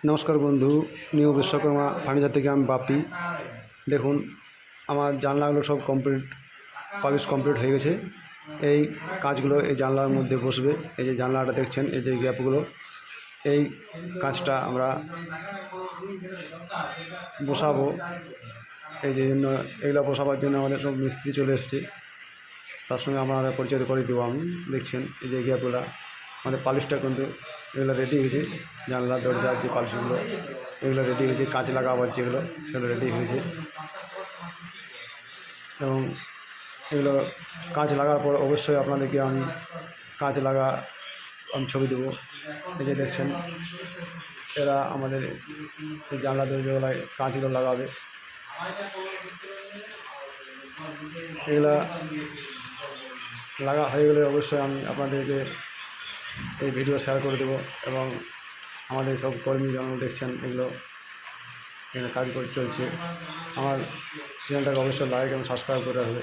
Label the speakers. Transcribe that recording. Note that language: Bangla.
Speaker 1: নমস্কার বন্ধু, নিউ বিশ্বকর্মা ফার্নিচার থেকে আমি বাপি। দেখুন, আমার জানলাগুলো সব কমপ্লিট, পলিশ কমপ্লিট হয়ে গেছে। এই কাঁচগুলো এই জানলার মধ্যে বসবে। এই যে জানলাটা দেখছেন, এই যে গ্যাপগুলো, এই কাঁচটা আমরা বসাবো। এই যে জন্য এগুলো বসাবার জন্য আমাদের সব মিস্ত্রি চলে এসেছে। তার সঙ্গে আমাদের পরিচয় করে দেবো আমি। দেখছেন এই যে গ্যাপগুলো, আমাদের পালিশটা কিন্তু এগুলো রেডি হয়েছে। জানলা দরজার যে পালিশগুলো এগুলো রেডি হয়েছে, কাঁচ লাগাবার যেগুলো সেগুলো রেডি হয়েছে। এবং এগুলো কাঁচ লাগার পর অবশ্যই আপনাদেরকে আমি কাঁচ আমি ছবি দেবো। এই যে দেখছেন, এরা আমাদের এই জানলা দরজাগুলোয় কাঁচগুলো লাগাবে। এগুলা লাগা হয়ে গেলে অবশ্যই আমি আপনাদেরকে এই ভিডিও শেয়ার করে দেবো। এবং আমাদের সব কর্মী যেমন দেখছেন, এগুলো এখানে কাজ করে চলছে। আমার চ্যানেলটাকে অবশ্যই লাইক এবং সাবস্ক্রাইব করে রাখবে।